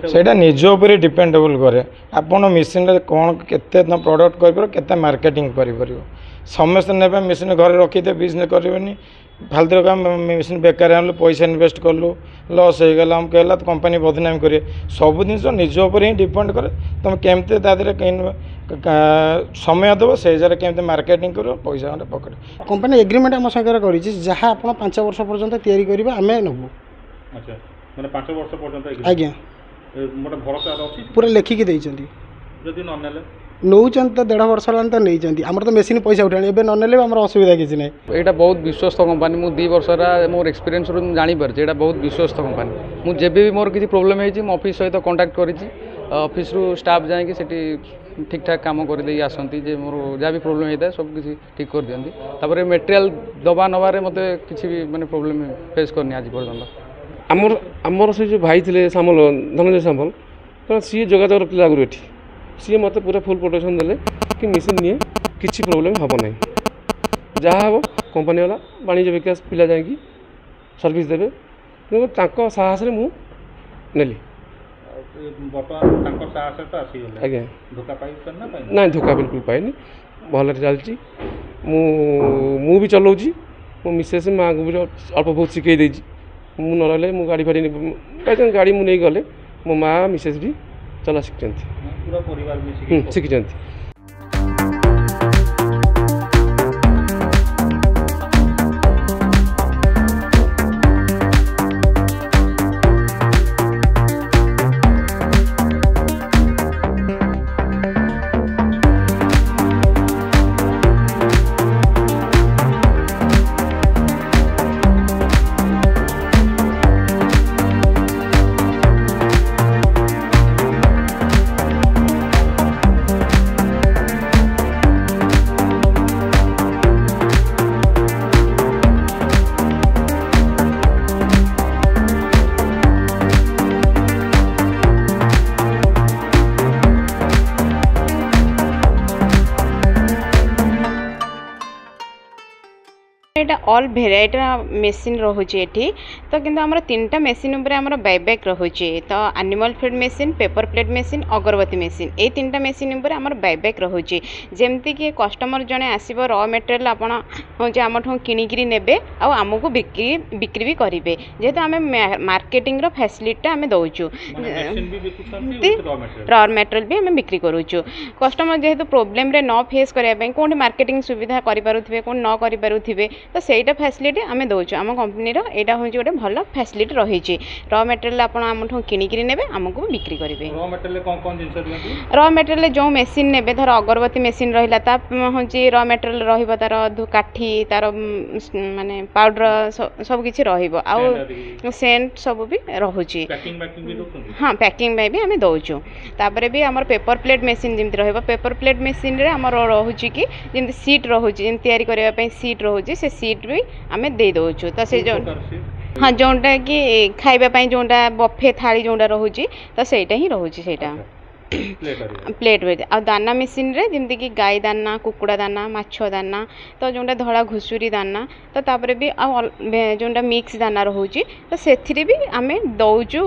ସେଇଟା ନିଜ ଉପରେ ଡିପେଣ୍ଡେବଲ୍ କରେ ଆପଣ ମେସିନ୍ରେ କ'ଣ କେତେ ପ୍ରଡ଼କ୍ଟ କରିପାରିବ କେତେ ମାର୍କେଟିଂ କରିପାରିବ ସମସ୍ତେ ନେବେ ମେସିନ୍ ଘରେ ରଖିଦେବେ ବିଜନେସ୍ କରିବେନି फालतू काम मेसीन बेकार आनलु पैसा इनवेस्ट कलु लॉस हो गला हमको है तो कंपनी बदनामी करे सब जिन निज उपर ही डिपेंड करे तुम केमती समय देव से केमती मार्केटिंग कर पैसा पकड़ कंपनी एग्रीमेंट आम सागर कर जहाँ आप 5 वर्ष पर्यंत तैयारी करेंगे आम नबू माने 5 वर्ष पर्यंत आज्ञा मोटे भरोसा अछि पूरा लेखिकी देइछन्ती जदि न नेले नौचन तो 1.5 वर्ष लान तो नहीं जानती आमर तो मेसीन पैसा उठाणी एबे न नेले हमर असुविधा किछि नै एटा बहुत विश्वस्त कंपनी मु 2 वर्ष रा मोर एक्सपीरियंस रु जानि पर एटा बहुत विश्वस्त कंपनी मु जेबे भी मोर किछि प्रॉब्लम हेछि मु ऑफिस सहित कांटेक्ट करिछि ऑफिस रु स्टाफ जाय कि सेठी ठीक ठाक काम कर दे आसंती जे मोर जा भी प्रॉब्लम हेता सब किछि ठीक कर दियंती तापर मटेरियल दबा नबारे मते किछि भी माने प्रॉब्लम फेस करनी आज पर्यंत आमर से जो भाई थे सामल धनंजय सामल तो सी जोगाजोग रखते आगुरी एठी सी मत पूरा फुल प्रोटेक्शन देले कि मेसीन निये किसी प्रोब्लेम हम ना जहाँ हम कंपनी वाला वाणिज्य विकास पिला जाकि सर्विस देवे कि साहस मु नेली आज्ञा ना धोखा बिल्कुल पाएनि भल चलती मु भी चलाऊँगी मो मिसेस माँ को भी अल्प बहुत शिखई देती मु न रही मु गाड़ी फाड़ी गाड़ी मु नहीं गले मो माँ मिसेस भी चला शिखी एटा ऑल भेराइटी मेसीन रोचे ये तो किंतु आमर 3टा मेसीन उपर आमर बायबैक रोचे तो animal feed machine paper plate machine अगरबत्ती मेसीन ये 3टा मेसीन उपर आमर बायबैक रोचे जमती कि कस्टमर जड़े आसो र मटेरियल आपड़ हूँ आम किणिकी ने आमको बिक्री भी करेंगे जेहेतु आम मार्केटिंग फैसिलिटी आम दौचु र मटेरियल भी आम बिक्री करुचु कस्टमर जेहेतु प्रोब्लेम रे न फेस करने कौन मार्केटिंग सुविधा करें कौन न करें तो सहीटा फैसिलिटी आम दौचु आम कंपनी यहाँ हूँ गोटे भल फैसिलिटी रही र मटेरियल आप किणिकी ने आमको बिक्री करेंगे र मटेरियल जो मेसीन ने धर अगरबत्ती मेसीन रहा हूँ र मटेरियल रही काठी तार माने पाउडर सब किसी सेंट सब भी रोचे हाँ पैकिंग भी आम दौचु तापर भी आम पेपर प्लेट मेसीन जमी रेपर प्लेट मेसीन रोचे कि जमी सीट रोचे तैयारी करने सीट रोचे से सीट भी आम दे दौचु तो से जो हाँ जोटा कि खाइबापी जोटा बफे थाली जोटा रोचे तो सहीटा ही रोचे सहीटा प्लेट वेज आ दाना मेसीन रे जमती कि गाई दाना कुकुड़ा दाना माछ दाना तो जोटा धड़ा घुसुरी दाना तो तापर भी जोटा मिक्स दाना रोचे तो से भी आम दौचु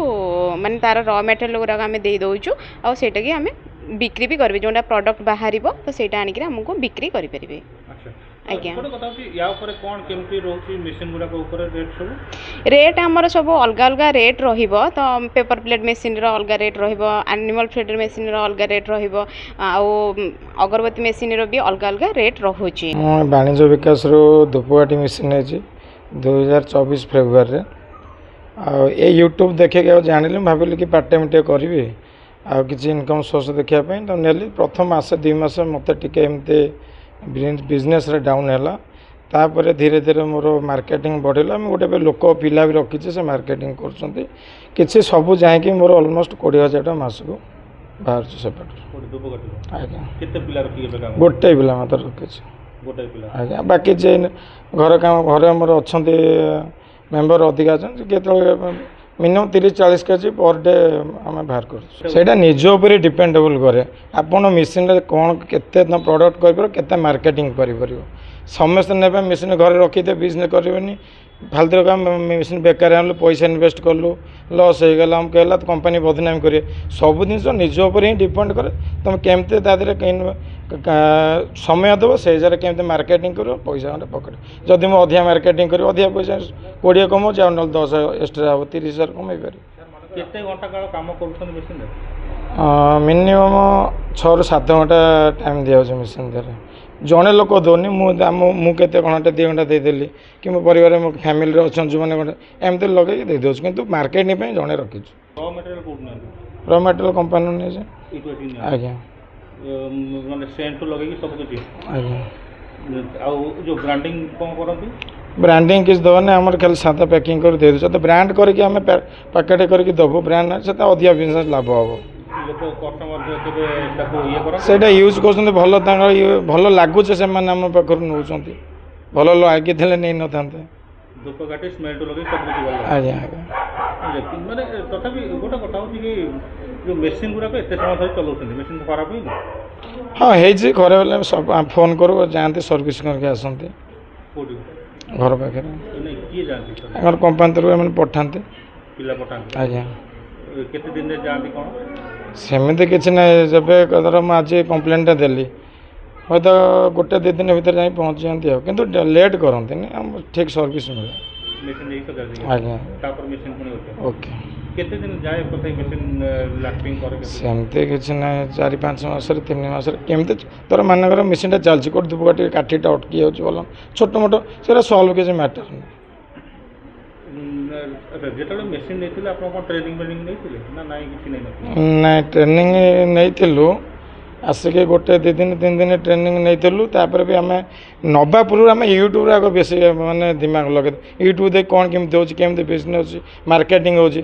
माने तार र मटेरियल गुराक आम दे दौचु आ सेटा कि आम बिक्री भी करेंगे जोटा प्रोडक्ट बाहर तो सहीटा आनिक आमको बिक्री करेंगे आज्ञा रेट आमर सब अलग अलग रेट तो पेपर प्लेट मेसीन अलग रेट एनिमल फीड मेसीन अलग रेट अगरबत्ती मेसीन भी अलग अलग रेट रोचे वाणिज्य विकास धूपकाठी मेसीन है 2024 फेब्रुआरी ये यूट्यूब देखे जानी भाविली कि पार्ट टाइम टे करी आ किसी इनकम सोर्स देखापी तो नेली प्रथम मास 2 मास मत टे बिजनेस रे डाउन है तापर धीरे धीरे मोर मार्केटिंग बढ़ला गोटे लोक पिला भी रखी से मार्केटिंग कर सब जाकि मोर ऑलमोस्ट 20,000 टका मास को बाहर से गोटे पिला मत रखी आज्ञा बाकी जे घर काम घर आमर अच्छा मेम्बर अधिका अच्छा मिनिमम 30-40 केजी पर डे आम बाहर कर निज उपर डिपेंडेबल कै आपण मेसीन कौन केते प्रॉडक्ट कर केते मार्केटिंग कर समस्त ने मेसीन घर रखिदे बिजनेस करेंगे फालतू काम मेसीन बेकार आनलु पैसा इनवेस्ट कलु लॉस हो गला हमको है तो कंपनी बदनाम करे सब जिन निज उपर ही डिपेंड करे तुम केमती समय देव से हिसाब से मार्केटिंग कर पैसा खंडे पकड़ जदि मुझे अधिका मार्केटिंग कर अधिका पैसा 20 कमाऊँ आ ना 10 एक्सट्रा हम 30,000 कमाई पारि केते घंटा काल काम करूछन मशीन रे मिनिमम 6 ରୁ 7 घंटा टाइम दिया मेसीन द्वारा जड़े लोक दौनी मुझे 2 घंटा देदेली कि मो परिवार मो फैमिली अच्छा जो मैंने एमती लगे दे दे कि मार्केटिंग जड़े रखी रॉ मटेरियल कोड ना रॉ मटेरियल कंपनी नहीं आज्ञा माने सेंट लगे सब कुछ आज्ञा आ जो ब्रांडिंग कौन करती ब्रांडिंग किस दबने आम खाली सादा पैकिंग कर दे तो ब्रांड करके आम पैकेट करके दबु ब्रांड से अधिका बिजनेस लाभ हम लोक कस्टमर ये कर से यूज कर भल भल लगुचे से आम पाखर नौ भल लगे थे नहीं न था धूपकाठी स्मेल लगे सब कुछ आज्ञा आज्ञा माने तथापि गोटे कथा होची कि जो मेसीन गुड़ाक एत समय धरी चलाउछन मेसीन खराब होई हाँ है घरे बेले सब फोन करूँ जाते सर्विस करके आसते कोडी घर पाखे नहीं किए जानती अगर कंपनी तरफ पठाते पिला पठान आज्ञा केते दिन रे जानती कोन सेमती किसी ना जब धर मुझे कम्प्लेनटा देली हूँ तो 1-2 दिन भीतर जाए पहुँच जाती किंतु लेट करते ठीक सर्विस मिले मेसीन नहीं सजा दी आज्ञा तापर मेसीन कोन होते ओके केते दिन जाए पथै मेसीन लास्टिंग करे सेमती किसी ना 4-5 मास 3 मास केमती तोर मानकर मेसीनटा चलती कौट धूपकाठी काठीटा अटकी जाऊँ छोट मोट से सल्व किसी मैटर नहीं जो मेसीन नहीं आप ट्रेनिंग वेनिंग नहीं ना ना किसी नहीं ना ट्रेनिंग नहीं आसिक 1-2 दिन 3 दिन ट्रेनिंग नहीं भी आम नवा पूर्व आम यूट्यूब आगे बेस मानने दिमाग लगे यूट्यूब देख कौन केमती होमती बिजनेस मार्केटिंग होती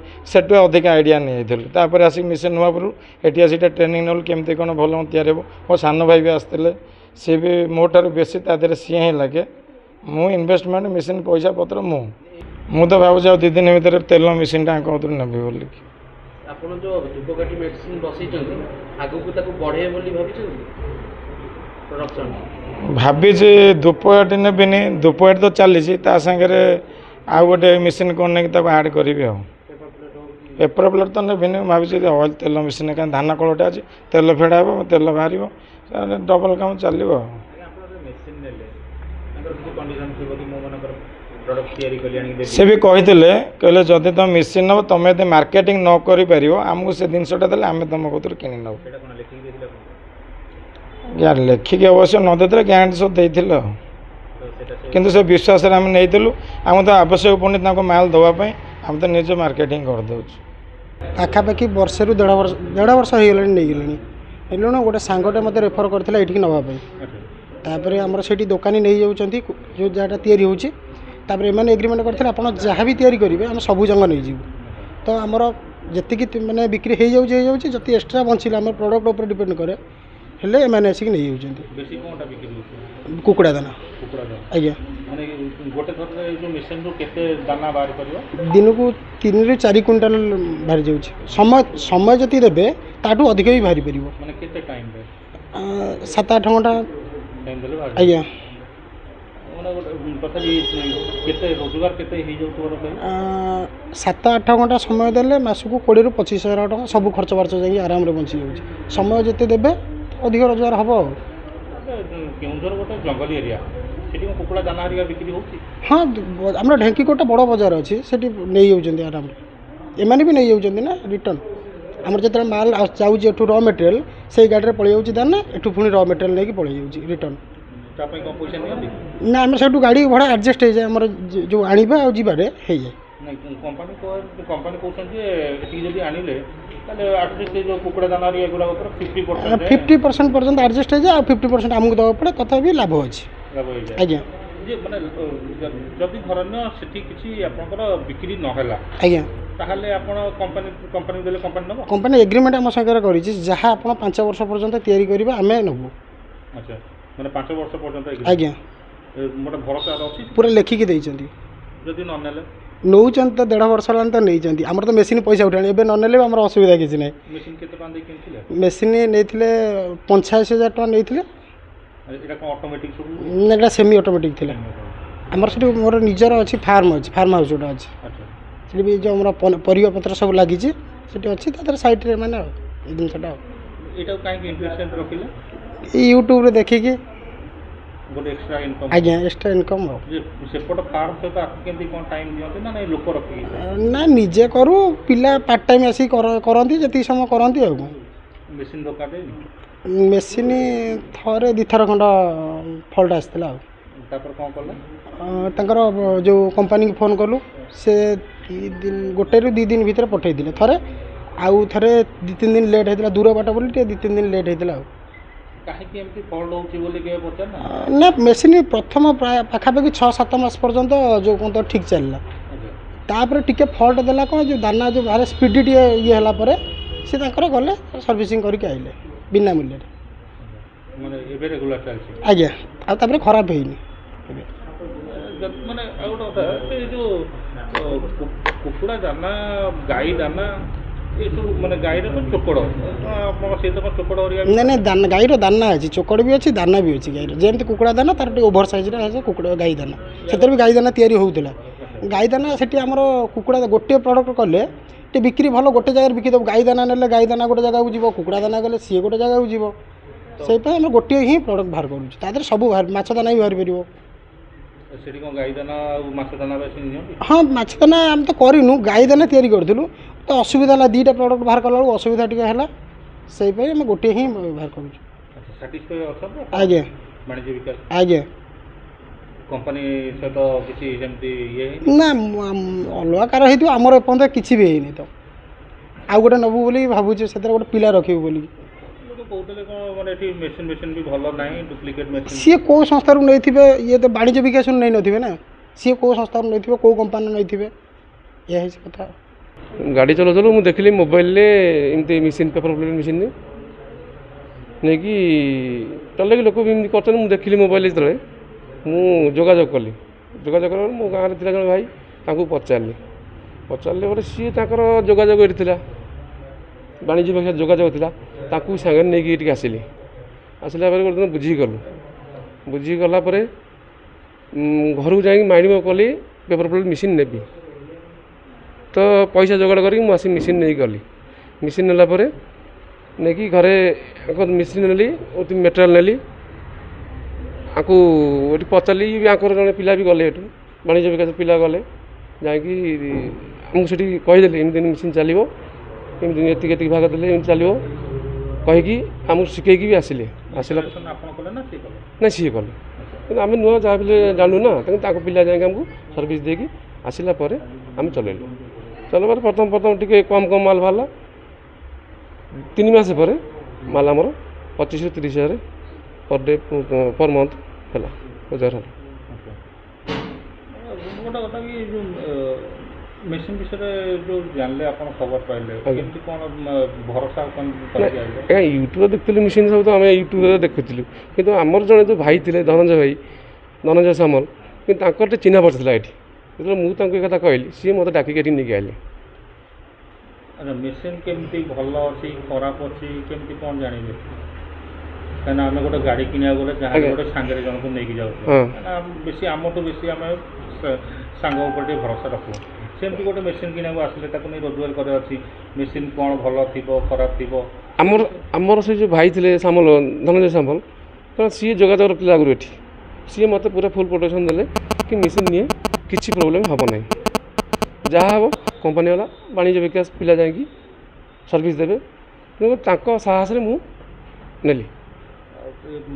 अधिक आइडिया नहीं आसिक मिशन नुआ पूर्व ये आसिक ट्रेनिंग नल केमती कौन भल तैयारी हो मो सान भाई भी आसते सी भी मो ठार बेसी तादे सी ही लगे मु इन्वेस्टमेंट मिशन पैसा पत्र मु तो भाव 2 दिन भर तेल मेसीन टाँग नेबी बोल ଆପଣ ଯେଉଁ ଧୂପକାଠି ମେଡିସିନ ବସେଇଛନ୍ତି ଆଗକୁ ତାକୁ ବଢ଼େଇବେ ବୋଲି ଭାବିଛନ୍ତି ପ୍ରଡକ୍ସନ୍ ଭାବିଛି ଧୂପକାଠି ନେବିନି ଧୂପକାଠି ତ ଚାଲିଛି ତା ସାଙ୍ଗରେ ଆଉ ଗୋଟେ ମେସିନ୍ କ'ଣ ନେଇକି ତାକୁ ଆଡ଼୍ କରିବି ଆଉ ପେପର ପ୍ଲେଟ୍ ତ ନେବିନି ଭାବିଛି ଅଏଲ୍ ତେଲ ମେସିନ୍ କାରଣ ଧାନ କଳଟା ଅଛି ତେଲ ଫେଡ଼ା ହେବ ତେଲ ବାହାରିବ ଡବଲ୍ କାମ ଚାଲିବ ଆଉ मेसीन नेले ताଙ୍କର କିଛି कंडीशन ଥିବ କି ମୋ ମାନଙ୍କର प्रोडक्ट तैयारी कली आनी दे से भी कहते जदि तुम मेसीन नब तुम यदि मार्केटिंग न कर आमको से जिनसटा देते आम तुम कतुर कि नब सेटा कोन लेखि देथिला यार लेखिक अवश्य न देते ग्यारंटी सब देते तो सेटा से किंतु से विश्वास आम नहीं आम तो आवश्यक पड़े माल दवाई आम तो निज मार्केटिंग कर दे पाखापाखि वर्षे रू 1.5 वर्ष हो गला नहीं गलु गोटे सांगटे मत रेफर करता ये नापी तापर आमर से दुकानी नहीं जाऊँच जो जहाँ तैयारी होची तापर एम एग्रीमेंट करते आप जहाँ भी तैयारी करेंगे आम सबू जंग नहीं जीव तो आमर जी मैंने बिक्री हो जाऊँगी जति एक्सट्रा बचिले आम प्रोडक्ट उपर डिपेंड करे हेल्ले एम आसिक नहीं जाऊँच बेसी कोनटा बिक्री होची कुकुड़ा दाना कुकुड़ा दाना आज्ञा माने गोटे थर जो मेसीन रो केते दाना बाहर करियो दिन को 3 ରୁ 4 क्विंटाल बाहरी जाऊँच समय जति देवे ताठू अधिक भी बाहरी पार माने केते टाइम रे 7-8 घंटा टाइम देले बाहर आज्ञा माने तथापि केते रोजगार केते ही जाउ तोर पे 7-8 घंटा समय देले मासको 20 ରୁ 25 हजार टका सब खर्च बार्च जाई आराम रे बंची जाऊँ समय जते देवे अधिक रोजगार हम केउंझर गोटे जंगली एरिया सेठी कुकुड़ा दाना हरिया बिक्री होची हाँ आम ढेंकीकोटा बड़ बजार अच्छी से नहीं जाऊँ आराम एम भी नहीं जाऊँ ना रिटर्न आम जो माल जाऊँगी एठू र मटेरियल से गाड़ी में पलि जाऊँ दाना एठू पुणी र मटेरियल नहीं पलि जाऊँ रिटर्न तापई को पैसा नहीं ना आम से गाड़ी भड़ा एडजस्ट हो जाए आम जो आने आ जाए हो जाए नहीं कंपनी कहते जे एठी जदी आनिले ताले एटलिस्ट जो कुकुड़ा दाना रे एगुरा ऊपर 50% पर्यंत एडजस्ट हो जाए 50% आमको दवा पड़े तथापि लाभ अच्छी लाभ हो जाए आज्ञा जे माने जदी धरन्य सेठी किछि आपनकर बिक्री न होला आज्ञा ताहले आपण कंपनी देले कंपनी नबो कंपनी एग्रीमेंट आम संगे करिछि जहाँ आपण 5 वर्ष पर्यंत तैयारी करिवे आमे नबु अच्छा माने 5 वर्ष पर्यंत आज्ञा मोटे भरोसा अछि पूरा लेखिकी देइछन्ती जदी न नेले नौचन तो 1.5 वर्ष लान तो नहीं जानती आमर तो मेसीन पैसा उठाने एबे न नेले आमर असुविधा किसी नहीं मेसीन केते पान दे किनथिले मेसीन नेथिले 85,000 टका नेथिले एटा को ऑटोमेटिक सब एटा सेमी ऑटोमेटिक थिला ଆମର ସେଠି ମୋର ନିଜର ଅଛି ଫାର୍ମ ହାଉସ୍ ଗୋଟେ ଅଛି ଆଚ୍ଛା ସେଠି ବି ଯେଉଁ ଆମର ପରିବା ପତ୍ର ସବୁ ଲାଗିଛି ସେଠି ଅଛି ତା ଦେହରେ ସାଇଡ଼୍ରେ ମାନେ ଆଉ ଏଇ ଜିନିଷଟା ଆଉ ଏଇଟାକୁ କାହିଁକି ଇଣ୍ଟରେଷ୍ଟ ରଖିଲେ ଏଇ ୟୁଟ୍ୟୁବ୍ରେ ଦେଖିକି ଗୋଟେ ଏକ୍ସଟ୍ରା ଇନକମ୍ ଆଜ୍ଞା ଏକ୍ସଟ୍ରା ଇନକମ୍ ଆଉ ଯେ ସେପଟ ଫାର୍ମ ସହିତ ଆକୁ କେମିତି କ'ଣ ଟାଇମ୍ ଦିଅନ୍ତି ନା ନାଇଁ ଲୋକ ରଖିକି ନା ନିଜେ କରୁ ପିଲା ପାର୍ଟ ଟାଇମ୍ ଆସିକି କରନ୍ତି ଯେତିକି ସମୟ କରନ୍ତି ଆଉ ମେସିନ୍ ଦରକାର ମେସିନ୍ ଥରେ ଦୁଇଥର ଖଣ୍ଡ ଫଲ୍ଟ ଆସିଥିଲା ଆଉ ତାପରେ କ'ଣ କଲେ ତାଙ୍କର ଯେଉଁ କମ୍ପାନୀକି ଫୋନ୍ କଲୁ ସେ ଗୋଟେରୁ 2 ଦିନ ଭିତରେ ପଠାଇଥିଲେ ଥରେ ଆଉ ଥରେ 2-3 ଦିନ ଲେଟ୍ ହେଇଥିଲା ଦୂର ବାଟ ବୋଲି ଟିକେ 2-3 ଦିନ ଲେଟ୍ ହେଇଥିଲା ଆଉ କାହିଁକି ଏମିତି ଫଲ୍ଟ ହେଉଛି ବୋଲି କେବେ ପଚାର ନା ମେସିନ୍ ପ୍ରଥମ ପ୍ରାୟ ପାଖାପାଖି 6-7 ମାସ ପର୍ଯ୍ୟନ୍ତ ଯେଉଁ କ'ଣ ତ ଠିକ୍ ଚାଲିଲା ତାପରେ ଟିକେ ଫଲ୍ଟ ଦେଲା କ'ଣ ଯେଉଁ ଦାନା ଯେଉଁ ବାହାରେ ସ୍ପିଡ଼ି ଟିକେ ଇଏ ହେଲା ପରେ ସେ ତାଙ୍କର ଗଲେ ସର୍ଭିସିଂ କରିକି ଆଇଲେ ବିନା ମୂଲ୍ୟରେ ମାନେ ଏବେ ରେଗୁଲାର ଚାଲିଛି ଆଜ୍ଞା ଆଉ ତାପରେ ଖରାପ ହେଇନି ଏବେ ମାନେ ଆଉ ଗୋଟେ କଥା ସେ ଯେଉଁ କୁକୁଡ଼ା ଦାନା ଗାଈ ଦାନା ଏସବୁ ମାନେ ଗାଈର ତ ଚୋକଡ଼ ଆପଣଙ୍କ ସହିତ କ'ଣ ଚୋକଡ଼ ହରିଆ ନାଇଁ ଦାନା ଗାଈର ଦାନା ଅଛି ଚୋକଡ଼ ବି ଅଛି ଦାନା ବି ଅଛି ଗାଈର ଯେମିତି କୁକୁଡ଼ା ଦାନା ତାର ଟିକେ ଓଭର ସାଇଜ୍ର ଅଛି କୁକୁଡ଼ା ଗାଈ ଦାନା ସେଥିରେ ବି ଗାଈ ଦାନା ତିଆରି ହେଉଥିଲା ଗାଈ ଦାନା ସେଠି ଆମର କୁକୁଡ଼ା ଗୋଟିଏ ପ୍ରଡ଼କ୍ଟ କଲେ ଟିକେ ବିକ୍ରି ଭଲ ଗୋଟେ ଜାଗାରେ ବିକି ଦେବୁ ଗାଈ ଦାନା ନେଲେ ଗାଈ ଦାନା ଗୋଟେ ଜାଗାକୁ ଯିବ କୁକୁଡ଼ା ଦାନା ଗଲେ ସିଏ ଗୋଟେ ଜାଗାକୁ ଯିବ ସେଇପାଇଁ ଆମେ ଗୋଟିଏ ହିଁ ପ୍ରଡ଼କ୍ଟ ବାହାର କରୁଛୁ ତା ଦେହରେ ସବୁ ମାଛ ଦାନା ବି ବାହାରି ପାରିବ ସେଠି କ'ଣ ଗାଈ ଦାନା ଆଉ ମାଛ ଦାନା ବେଶୀ ନିଅନ୍ତି ହଁ ମାଛ ଦାନା ଆମେ ତ କରିନୁ ଗାଈ ଦାନା ତିଆରି କରିଥିଲୁ ତ ଅସୁବିଧା ହେଲା 2ଟା ପ୍ରଡ଼କ୍ଟ ବାହାର କଲା ବେଳକୁ ଅସୁବିଧା ଟିକେ ହେଲା ସେଇପାଇଁ ଆମେ ଗୋଟିଏ ହିଁ ବାହାର କରୁଛୁ ସାଟିସ୍ଫାଏ ଅଛନ୍ତି ଆଜ୍ଞା ବାଣିଜ୍ୟ ବିକାଶ ଆଜ୍ଞା କମ୍ପାନୀ ସହିତ କିଛି ଯେମିତି ଇଏ ନା ଅଲଗା କାର ହେଇଥିବ ଆମର ଏପର୍ଯ୍ୟନ୍ତ କିଛି ବି ହେଇନି ତ ଆଉ ଗୋଟେ ନେବୁ ବୋଲି ଭାବୁଛୁ ସେଥିରେ ଗୋଟେ ପିଲା ରଖିବୁ ବୋଲି କହୁଥିଲେ କ'ଣ ମାନେ ଏଠି ମେସିନ୍ ବି ଭଲ ନାହିଁ ଡୁପ୍ଲିକେଟ୍ ମେସିନ୍ ସିଏ କେଉଁ ସଂସ୍ଥାରୁ ନେଇଥିବେ ଇଏ ତ ବାଣିଜ୍ୟ ବିକାଶରୁ ନେଇନଥିବେ ନା ସିଏ କେଉଁ ସଂସ୍ଥାରୁ ନେଇଥିବେ କେଉଁ କମ୍ପାନୀରୁ ନେଇଥିବେ ଏହା ହେଉଛି କଥା ଗାଡ଼ି ଚଲାଉଥିଲୁ ମୁଁ ଦେଖିଲି ମୋବାଇଲରେ ଏମିତି ମେସିନ୍ ପେପର ପ୍ଲେଟ୍ ମେସିନ୍ ନେଇକି ଚଲେଇକି ଲୋକ ବି ଏମିତି କରୁଛନ୍ତି ମୁଁ ଦେଖିଲି ମୋବାଇଲ ଯେତେବେଳେ ମୁଁ ଯୋଗାଯୋଗ କଲି ମୋ ଗାଁରେ ଥିଲା ଜଣେ ଭାଇ ତାଙ୍କୁ ପଚାରିଲି ପରେ ସିଏ ତାଙ୍କର ଯୋଗାଯୋଗ ଏଠି ଥିଲା ବାଣିଜ୍ୟ ବିକାଶ ଯୋଗାଯୋଗ ଥିଲା ତାଙ୍କୁ ସାଙ୍ଗରେ ନେଇକି ଏଠିକି ଆସିଲା ପରେ ଗୋଟେ ଦିନ ବୁଝିକି ଗଲା ପରେ ଘରକୁ ଯାଇକି ମାଇଣ୍ଡ କଲି ପେପର ପ୍ଲେଟ୍ ମେସିନ୍ ନେବି ତ ପଇସା ଯୋଗାଡ଼ କରିକି ମୁଁ ଆସି ମେସିନ୍ ନେଇକି ଗଲି ମେସିନ୍ ନେଲା ପରେ ନେଇକି ଘରେ ମେସିନ୍ ନେଲି ମେଟେରିଆଲ୍ ନେଲି ଆକୁ ଏଠି ପଚାରିଲି ବି ଆଙ୍କର ଜଣେ ପିଲା ବି ଗଲେ ଏଠୁ ବାଣିଜ୍ୟ ବିକାଶ ପିଲା ଗଲେ ଯାଇକି ଆମକୁ ସେଠି କହିଦେଲି ଏମିତି ମେସିନ୍ ଚାଲିବ ଏମିତି ଏତିକି ଭାଗ ଦେଲେ ଏମିତି ଚାଲିବ କହିକି ଆମକୁ ଶିଖେଇକି ବି ଆସିଲା ନା ସିଏ କଲେ କିନ୍ତୁ ଆମେ ନୂଆ ଯାହା ବି ଜାଣୁ ନା ତେଣୁ ତାଙ୍କ ପିଲା ଯାଇକି ଆମକୁ ସର୍ଭିସ୍ ଦେଇକି ଆସିଲା ପରେ ଆମେ ଚଲେଇଲୁ ପ୍ରଥମ ଟିକେ କମ୍ ମାଲ ବାହାରିଲା 3 ମାସ ପରେ ମାଲ ଆମର 25-30 ହଜାର ପର୍ ଡେ ପର୍ ମନ୍ଥ ହେଲା ରୋଜଗାର ହେଲା ଗୋଟେ କଥା କି ଯେଉଁ ମେସିନ୍ ବିଷୟରେ ଯେଉଁ ଜାଣିଲେ ଆପଣ ଖବର ପାଇଲେ କେମିତି କ'ଣ ଭରସା ଆଜ୍ଞା ୟୁଟ୍ୟୁବରେ ଦେଖୁଥିଲୁ ମେସିନ୍ ସବୁ ତ ଆମେ ୟୁଟ୍ୟୁବରେ ଦେଖୁଥିଲୁ କିନ୍ତୁ ଆମର ଜଣେ ଯେଉଁ ଭାଇ ଥିଲେ ଧନଞ୍ଜୟ ସାମଲ କିନ୍ତୁ ତାଙ୍କର ଟିକେ ଚିହ୍ନା ପରିଚୟ ଥିଲା ଏଠି ଯେତେବେଳେ ମୁଁ ତାଙ୍କୁ ଏ କଥା କହିଲି ସିଏ ମୋତେ ଡାକିକି ଏଠି ନେଇକି ଆଇଲେ ମେସିନ୍ କେମିତି ଭଲ ଅଛି ଖରାପ ଅଛି କେମିତି କ'ଣ ଜାଣିବେ କାହିଁକିନା ଆମେ ଗୋଟେ ଗାଡ଼ି କିଣିବାକୁ ଗଲେ ଯାହା ଗୋଟେ ସାଙ୍ଗରେ ଜଣକୁ ନେଇକି ଯାଉଛୁ ବେଶୀ ଆମଠୁ ବେଶୀ ଆମେ ସାଙ୍ଗ ଉପରେ ଟିକେ ଭରସା ରଖୁ ସେମିତି ଗୋଟେ ମେସିନ୍ କିଣିବାକୁ ଆସିଲେ ତାକୁ ନେଇ ରୋଜଗାର କରିବାର ଅଛି ମେସିନ୍ କ'ଣ ଭଲ ଥିବ ଖରାପ ଥିବ ଆମର ସେ ଯେଉଁ ଭାଇ ଥିଲେ ଧନଞ୍ଜୟ ସାମଲ କାରଣ ସିଏ ଯୋଗାଯୋଗ ରଖିଲେ ଆଗରୁ ଏଠି ସିଏ ମୋତେ ପୁରା ଫୁଲ୍ ପ୍ରୋଟେକ୍ସନ୍ ଦେଲେ କି ମେସିନ୍ ନିଏ କିଛି ପ୍ରୋବ୍ଲେମ୍ ହେବ ନାହିଁ ଯାହା ହେବ କମ୍ପାନୀ ବାଲା ବାଣିଜ୍ୟ ବିକାଶ ପିଲା ଯାଇକି ସର୍ଭିସ୍ ଦେବେ କିନ୍ତୁ ତାଙ୍କ ସାହସରେ ମୁଁ ନେଲି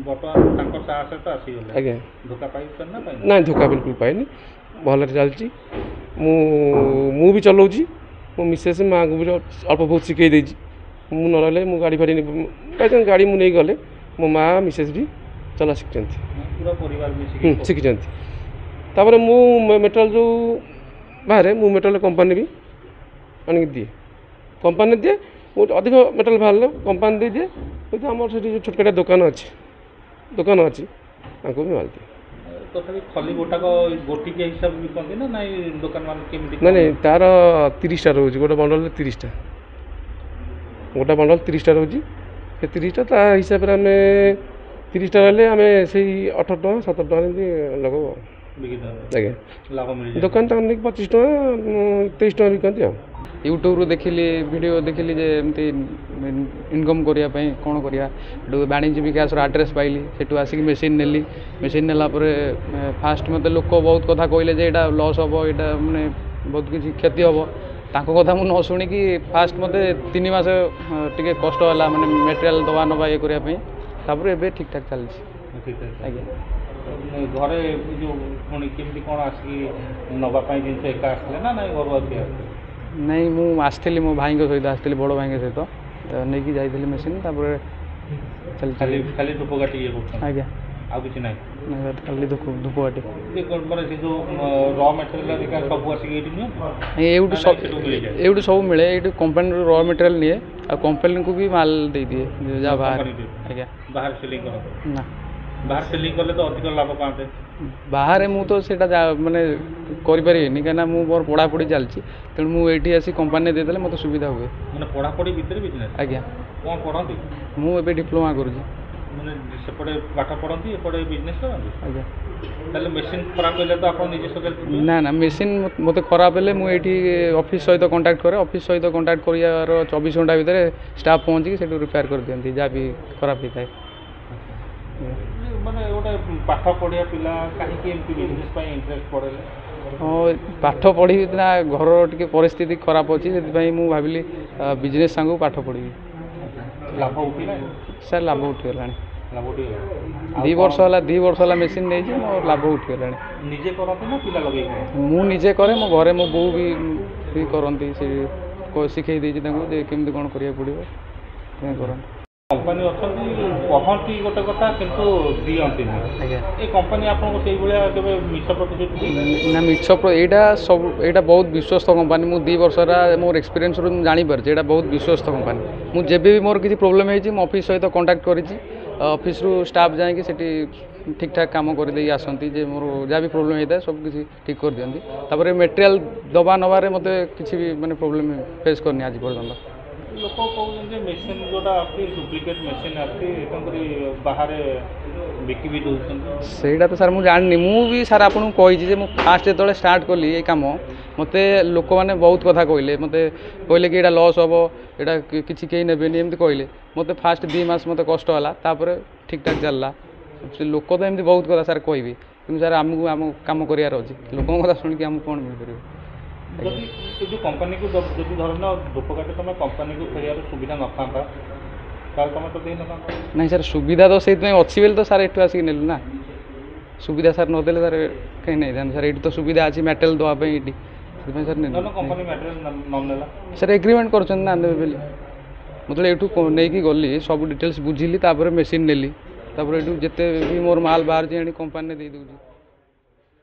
ବର୍ତ୍ତମାନ ତାଙ୍କ ସାହସରେ ତ ଆସିଗଲେ ଆଜ୍ଞା ଧୋକା ପାଇଛନ୍ତି ନା ନାଇଁ ଧୋକା ବିଲକୁଲ ପାଇନି ଭଲରେ ଚାଲିଛି ମୁଁ ବି ଚଲାଉଛି ମୋ ମିସେସ୍ ମାଆଙ୍କୁ ବି ଅଳ୍ପ ବହୁତ ଶିଖେଇ ଦେଇଛି ମୁଁ ନ ରହିଲେ ମୁଁ ଗାଡ଼ି ଗାଡ଼ି ମୁଁ ନେଇ ଗଲେ ମୋ ମାଆ ମିସେସ୍ ବି ଚଲା ଶିଖିଛନ୍ତି ପୁରା ପରିବାର ବି ଶିଖିଛନ୍ତି ତାପରେ ମୁଁ ମେଟେରିଆଲ୍ ଯେଉଁ ବାହାରେ ମୁଁ ମେଟେରିଆଲ୍ କମ୍ପାନୀ ବି ଆଣିକି ଦିଏ ମୁଁ ଅଧିକ ମେଟେରିଆଲ୍ ବାହାରିଲେ କମ୍ପାନୀ ଦେଇଦିଏ କିନ୍ତୁ ଆମର ସେଠି ଯେଉଁ ଛୋଟକାଟିଆ ଦୋକାନ ଅଛି ତାଙ୍କୁ ବି ମାରିଦିଏ ତଥାପି ଖଲି ଗୋଟାକ ଗୋଟିକିଆ ହିସାବ ବିକନ୍ତି ନା ନାଇଁ ଦୋକାନ ମାନେ କେମିତି ନାଇଁ ତାର 30ଟା ରହୁଛି ଗୋଟେ ବଣ୍ଡଲରେ 30ଟା ଗୋଟେ ବଣ୍ଡଲ 30ଟା ରହୁଛି ସେ 30ଟା ତା ହିସାବରେ ଆମେ 30ଟା ରହିଲେ ଆମେ ସେଇ 18 ଟଙ୍କା 17 ଟଙ୍କା ଏମିତି ଲଗାଉ ବିକି ଦିଅନ୍ତି ଆଜ୍ଞା ଲାଭ ମିଳିଯାଏ ଦୋକାନ ତାଙ୍କର ନେଇକି 25 ଟଙ୍କା 23 ଟଙ୍କା ବିକନ୍ତି ଆଉ ୟୁଟ୍ୟୁବରୁ ଦେଖିଲି ଭିଡ଼ିଓ ଦେଖିଲି ଯେ ଏମିତି ଇନକମ୍ କରିବା ପାଇଁ କ'ଣ କରିବା ସେଠୁ ବାଣିଜ୍ୟ ବିକାଶର ଆଡ୍ରେସ୍ ପାଇଲି ସେଠୁ ଆସିକି ମେସିନ୍ ନେଲି ମେସିନ୍ ନେଲା ପରେ ଫାଷ୍ଟ ମୋତେ ଲୋକ ବହୁତ କଥା କହିଲେ ଯେ ଏଇଟା ଲସ୍ ହେବ ଏଇଟା ମାନେ ବହୁତ କିଛି କ୍ଷତି ହେବ ତାଙ୍କ କଥା ମୁଁ ନ ଶୁଣିକି ଫାଷ୍ଟ ମୋତେ 3 ମାସ ଟିକେ କଷ୍ଟ ହେଲା ମାନେ ମେଟେରିଆଲ୍ ଦେବା ନେବା ଇଏ କରିବା ପାଇଁ ତାପରେ ଏବେ ଠିକ୍ ଠାକ୍ ଚାଲିଛି ଠିକ୍ ଅଛି ଆଜ୍ଞା ଘରେ ଯେଉଁ ପୁଣି କେମିତି କ'ଣ ଆସିକି ନେବା ପାଇଁ ଜିନିଷ ଏକା ଆସିଥିଲେ ନା ନାଇଁ ଘରୁ ଆସିକି ଆସିଥିଲେ ନାଇଁ ମୁଁ ଆସିଥିଲି ମୋ ଭାଇଙ୍କ ସହିତ ଆସିଥିଲି ବଡ଼ ଭାଇଙ୍କ ସହିତ ନେଇକି ଯାଇଥିଲି ମେସିନ୍ ତାପରେ ଖାଲି ଖାଲି ଧୂପକାଠି ଇଏ କରୁଛନ୍ତି ଆଜ୍ଞା ଆଉ କିଛି ନାହିଁ ଖାଲି ଧୂପକାଠି ମାନେ ସେ ଯେଉଁ ର ମେଟେରିଆଲ୍ ସବୁ ଆସିକି ଏଇଠି ନିଅନ୍ତି ଏଇଠୁ ସବୁ ମିଳେ ଏଇଠି କମ୍ପାନୀରୁ ର ମେଟେରିଆଲ୍ ନିଏ ଆଉ କମ୍ପାନୀକୁ ବି ମାଲ ଦେଇଦିଏ ଯାହା ବାହାରେ ଆଜ୍ଞା ବାହାରେ ସେଲିଂ କରନ୍ତି ନା ବାହାରେ ସେଲିଂ କଲେ ତ ଅଧିକ ଲାଭ ପାଆନ୍ତେ ବାହାରେ ମୁଁ ତ ସେଇଟା ମାନେ କରିପାରିବିନି କାହିଁକିନା ମୁଁ ମୋର ପଢ଼ାପଢ଼ି ଚାଲିଛି ତେଣୁ ମୁଁ ଏଇଠି ଆସି କମ୍ପାନୀରେ ଦେଇଦେଲେ ମୋତେ ସୁବିଧା ହୁଏ ମାନେ ପଢ଼ାପଢ଼ି ଭିତରେ ବିଜନେସ୍ ଆଜ୍ଞା କ'ଣ ପଢ଼ନ୍ତି ମୁଁ ଏବେ ଡିପ୍ଲୋମା କରୁଛି ମାନେ ସେପଟେ ପାଠ ପଢ଼ନ୍ତି ଏପଟେ ବିଜନେସ୍ କରନ୍ତି ଆଜ୍ଞା ତାହେଲେ ମେସିନ୍ ଖରାପ ହେଲେ ତ ଆପଣ ନିଜେ ସଜାଡ଼ି ନା ନା ମେସିନ୍ ମୋତେ ଖରାପ ହେଲେ ମୁଁ ଏଇଠି ଅଫିସ୍ ସହିତ କଣ୍ଟାକ୍ଟ କରେ ଅଫିସ୍ ସହିତ କଣ୍ଟାକ୍ଟ କରିବାର 24 ଘଣ୍ଟା ଭିତରେ ଷ୍ଟାଫ୍ ପହଞ୍ଚିକି ସେଠୁ ରିପେୟାର କରିଦିଅନ୍ତି ଯାହା ବି ଖରାପ ହେଇଥାଏ ମାନେ ଗୋଟେ ପାଠ ପଢ଼ିବା ପିଲା କାହିଁକି ଏମିତି ବିଜନେସ୍ ପାଇଁ ଇଣ୍ଟରେଷ୍ଟ ପଡ଼େଲେ ହଁ ପାଠ ପଢ଼ିବି ନା ଘରର ଟିକେ ପରିସ୍ଥିତି ଖରାପ ଅଛି ସେଥିପାଇଁ ମୁଁ ଭାବିଲି ବିଜନେସ୍ ସାଙ୍ଗକୁ ପାଠ ପଢ଼ିବି ଲାଭ ଉଠିଲା ସାର୍ ଲାଭ ଉଠିଗଲାଣି ଲାଭ ଉଠିଗଲା 2 ବର୍ଷ ହେଲା ମେସିନ୍ ନେଇଛି ମୋର ଲାଭ ଉଠିଗଲାଣି ନିଜେ କରନ୍ତି ନା ପିଲା ଲଗେଇକି କରନ୍ତି ମୁଁ ନିଜେ କରେ ମୋ ଘରେ ମୋ ବୋଉ ବି କରନ୍ତି ସେ ଶିଖେଇ ଦେଇଛି ତାଙ୍କୁ ଯେ କେମିତି କ'ଣ କରିବାକୁ ପଡ଼ିବ ସେଥିପାଇଁ କରନ୍ତି କମ୍ପାନୀ ଅଛନ୍ତି କହନ୍ତି ଗୋଟେ କଥା କିନ୍ତୁ ଦିଅନ୍ତିନି ଆଜ୍ଞା ଏ କମ୍ପାନୀ ଆପଣଙ୍କୁ ସେଇଭଳିଆ କେବେ ମିଛ ପ୍ରତିଶ୍ରୁତି ନା ଏଇଟା ବହୁତ ବିଶ୍ୱସ୍ତ କମ୍ପାନୀ ମୁଁ 2 ବର୍ଷ ହେଲା ମୋର ଏକ୍ସପିରିଏନ୍ସରୁ ମୁଁ ଜାଣିପାରୁଛି ଏଇଟା ବହୁତ ବିଶ୍ୱସ୍ତ କମ୍ପାନୀ ମୁଁ ଯେବେ ବି ମୋର କିଛି ପ୍ରୋବ୍ଲେମ୍ ହେଇଛି ମୁଁ ଅଫିସ୍ ସହିତ କଣ୍ଟାକ୍ଟ କରିଛି ଅଫିସ୍ରୁ ଷ୍ଟାଫ୍ ଯାଇକି ସେଠି ଠିକ୍ ଠାକ୍ କାମ କରିଦେଇ ଆସନ୍ତି ଯେ ମୋର ଯାହା ବି ପ୍ରୋବ୍ଲେମ୍ ହେଇଥାଏ ସବୁ କିଛି ଠିକ୍ କରିଦିଅନ୍ତି ତାପରେ ମେଟେରିଆଲ୍ ଦେବା ନେବାରେ ମୋତେ କିଛି ବି ମାନେ ପ୍ରୋବ୍ଲେମ୍ ଫେସ୍ କରିନି ଆଜି ପର୍ଯ୍ୟନ୍ତ ଲୋକ କହୁଛନ୍ତି ଯେ ମେସିନ୍ ଯେଉଁଟା ଆସୁଛି ଡୁପ୍ଲିକେଟ୍ ମେସିନ୍ ଆସୁଛି ତେଣୁକରି ବାହାରେ ବିକି ବି ଦେଉଛନ୍ତି ସେଇଟା ତ ସାର୍ ମୁଁ ଜାଣିନି ମୁଁ ବି ସାର୍ ଆପଣଙ୍କୁ କହିଛି ଯେ ମୁଁ ଫାଷ୍ଟ ଯେତେବେଳେ ଷ୍ଟାର୍ଟ କଲି ଏ କାମ ମୋତେ ଲୋକମାନେ ବହୁତ କଥା କହିଲେ ମୋତେ କହିଲେ କି ଏଇଟା ଲସ୍ ହେବ ଏଇଟା କିଛି କେହି ନେବେନି ଏମିତି କହିଲେ ମୋତେ ଫାଷ୍ଟ 2 ମାସ ମୋତେ କଷ୍ଟ ହେଲା ତାପରେ ଠିକ୍ ଠାକ୍ ଚାଲିଲା ସେ ଲୋକ ତ ଏମିତି ବହୁତ କଥା ସାର୍ କହିବି କିନ୍ତୁ ସାର୍ ଆମକୁ ଆମ କାମ କରିବାର ଅଛି ଲୋକଙ୍କ କଥା ଶୁଣିକି ଆମକୁ କ'ଣ ମିଳିପାରିବ ଯଦି ଏ ଯେଉଁ କମ୍ପାନୀକୁ ଯଦି ଧରିନ ଧୂପକାଠି ତୁମେ କମ୍ପାନୀକୁ ଫେରିବାର ସୁବିଧା ନଥାନ୍ତା ତାହେଲେ ତୁମେ ତ ଦେଇନଥାନ୍ତା ନାଇଁ ସାର୍ ସୁବିଧା ତ ସେଇଥିପାଇଁ ଅଛି ବୋଲି ତ ସାର୍ ଏଠୁ ଆସିକି ନେଲୁ ନା ସୁବିଧା ସାର୍ ନଦେଲେ ସାର୍ କାହିଁ ନେଇଥାନ୍ତେ ସାର୍ ଏଇଠି ତ ସୁବିଧା ଅଛି ମେଟେରିଆଲ୍ ଦେବା ପାଇଁ ଏଇଠି ସେଥିପାଇଁ ସାର୍ ନେଲୁ କମ୍ପାନୀ ମେଟେରିଆଲ୍ ନ ନେଲା ସାର୍ ଏଗ୍ରିମେଣ୍ଟ କରୁଛନ୍ତି ନା ନେବେ ବୋଲି ମୁଁ ଯେତେବେଳେ ଏଇଠୁ ନେଇକି ଗଲି ସବୁ ଡିଟେଲ୍ସ ବୁଝିଲି ତାପରେ ମେସିନ୍ ନେଲି ତାପରେ ଏଇଠୁ ଯେତେ ବି ମୋର ମାଲ୍ ବାହାରୁଛି ଆଣି କମ୍ପାନୀରେ ଦେଇଦେଉଛି